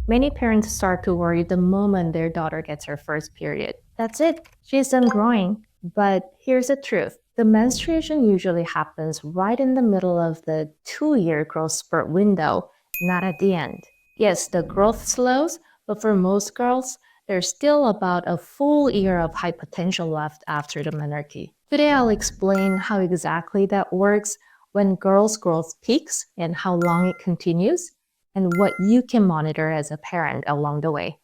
Many parents start to worry the moment their daughter gets her first period. That's it, she's done growing. But here's the truth. The menstruation usually happens right in the middle of the 2-year growth spurt window, not at the end. Yes, the growth slows, but for most girls, there's still about a full year of high potential left after the menarche. Today, I'll explain how exactly that works, when girls' growth peaks and how long it continues, and what you can monitor as a parent along the way.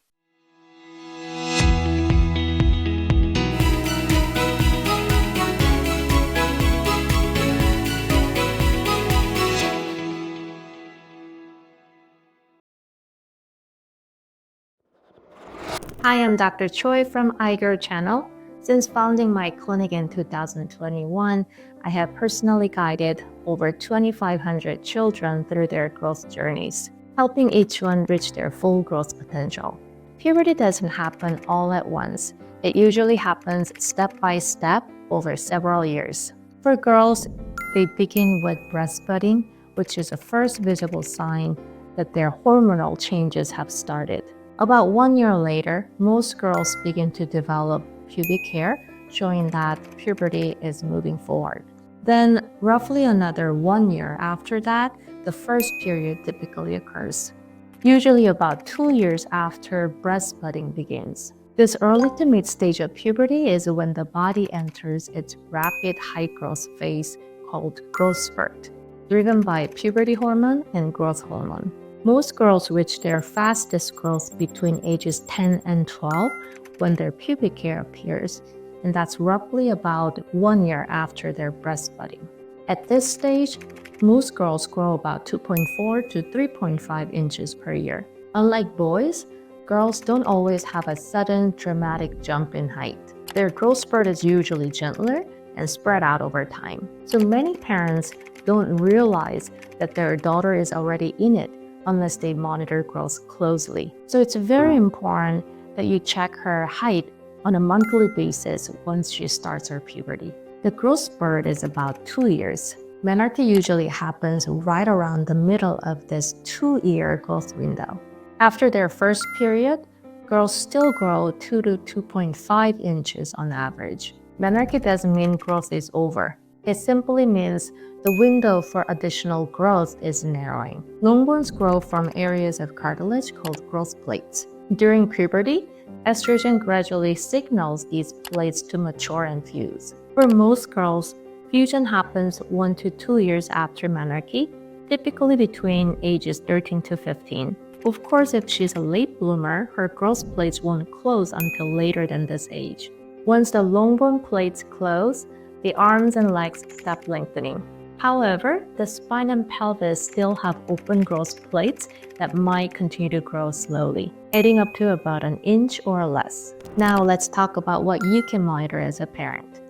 Hi, I'm Dr. Choi from iGirl channel. Since founding my clinic in 2021, I have personally guided over 2,500 children through their growth journeys, helping each one reach their full growth potential. Puberty doesn't happen all at once. It usually happens step by step over several years. For girls, they begin with breastbudding, which is the first visible sign that their hormonal changes have started. About 1 year later, most girls begin to develop pubic hair, showing that puberty is moving forward. Then, roughly another 1 year after that, the first period typically occurs, usually about 2 years after breastbudding begins. This early to mid stage of puberty is when the body enters its rapid high growth phase called growth spurt, driven by puberty hormone and growth hormone. Most girls reach their fastest growth between ages 10 and 12 when their pubic hair appears, and that's roughly about 1 year after their breastbudding. At this stage, most girls grow about 2.4 to 3.5 inches per year. Unlike boys, girls don't always have a sudden, dramatic jump in height. Their growth spurt is usually gentler and spread out over time. So many parents don't realize that their daughter is already in it unless they monitor growth closely. So it's very important that you check her height on a monthly basis once she starts her puberty. The growth spurt is about 2 years. Menarche usually happens right around the middle of this 2-year growth window. After their first period, girls still grow 2 to 2.5 inches on average. Menarche doesn't mean growth is over. It simply means the window for additional growth is narrowing. Long bones grow from areas of cartilage called growth plates. During puberty, estrogen gradually signals these plates to mature and fuse. For most girls, fusion happens 1 to 2 years after menarche, typically between ages 13 to 15. Of course, if she's a late bloomer, her growth plates won't close until later than this age. Once the long bone plates close, the arms and legs stop lengthening. However, the spine and pelvis still have open growth plates that might continue to grow slowly, adding up to about an inch or less. Now let's talk about what you can monitor as a parent.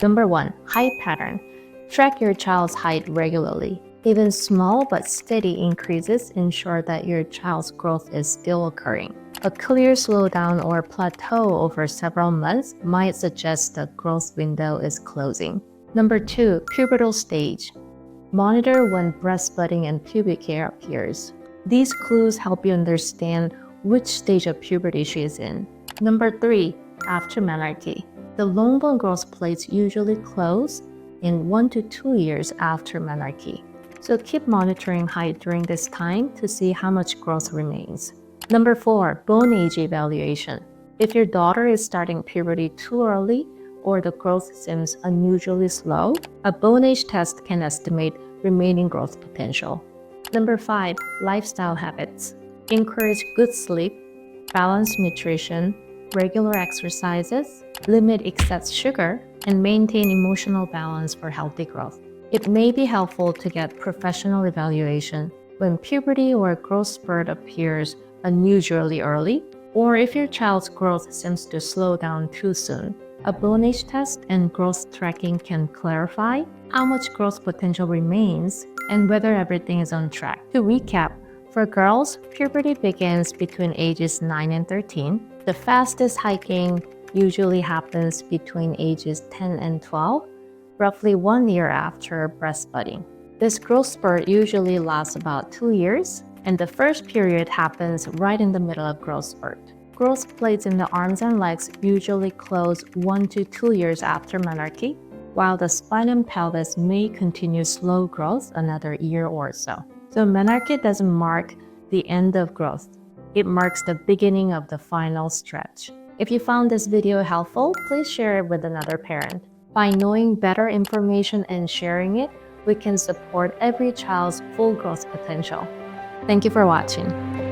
Number 1, height pattern. Track your child's height regularly. Even small but steady increases ensure that your child's growth is still occurring. A clear slowdown or plateau over several months might suggest the growth window is closing. Number 2, pubertal stage. Monitor when breastbudding and pubic hair appears. These clues help you understand which stage of puberty she is in. Number 3, after menarche. The long bone growth plates usually close in 1 to 2 years after menarche. So keep monitoring height during this time to see how much growth remains. Number 4, bone age evaluation. If your daughter is starting puberty too early or the growth seems unusually slow, a bone age test can estimate remaining growth potential. Number 5, lifestyle habits. Encourage good sleep, balanced nutrition, regular exercises, limit excess sugar, and maintain emotional balance for healthy growth. It may be helpful to get professional evaluation when puberty or growth spurt appears unusually early, or if your child's growth seems to slow down too soon. A bone age test and growth tracking can clarify how much growth potential remains and whether everything is on track. To recap, for girls, puberty begins between ages 9 and 13. The fastest hiking usually happens between ages 10 and 12, roughly 1 year after breastbudding. This growth spurt usually lasts about 2 years, And the first period happens right in the middle of growth spurt. Growth plates in the arms and legs usually close 1 to 2 years after menarche, while the spine and pelvis may continue slow growth another year or so. So menarche doesn't mark the end of growth. It marks the beginning of the final stretch. If you found this video helpful, please share it with another parent. By knowing better information and sharing it, we can support every child's full growth potential. Thank you for watching.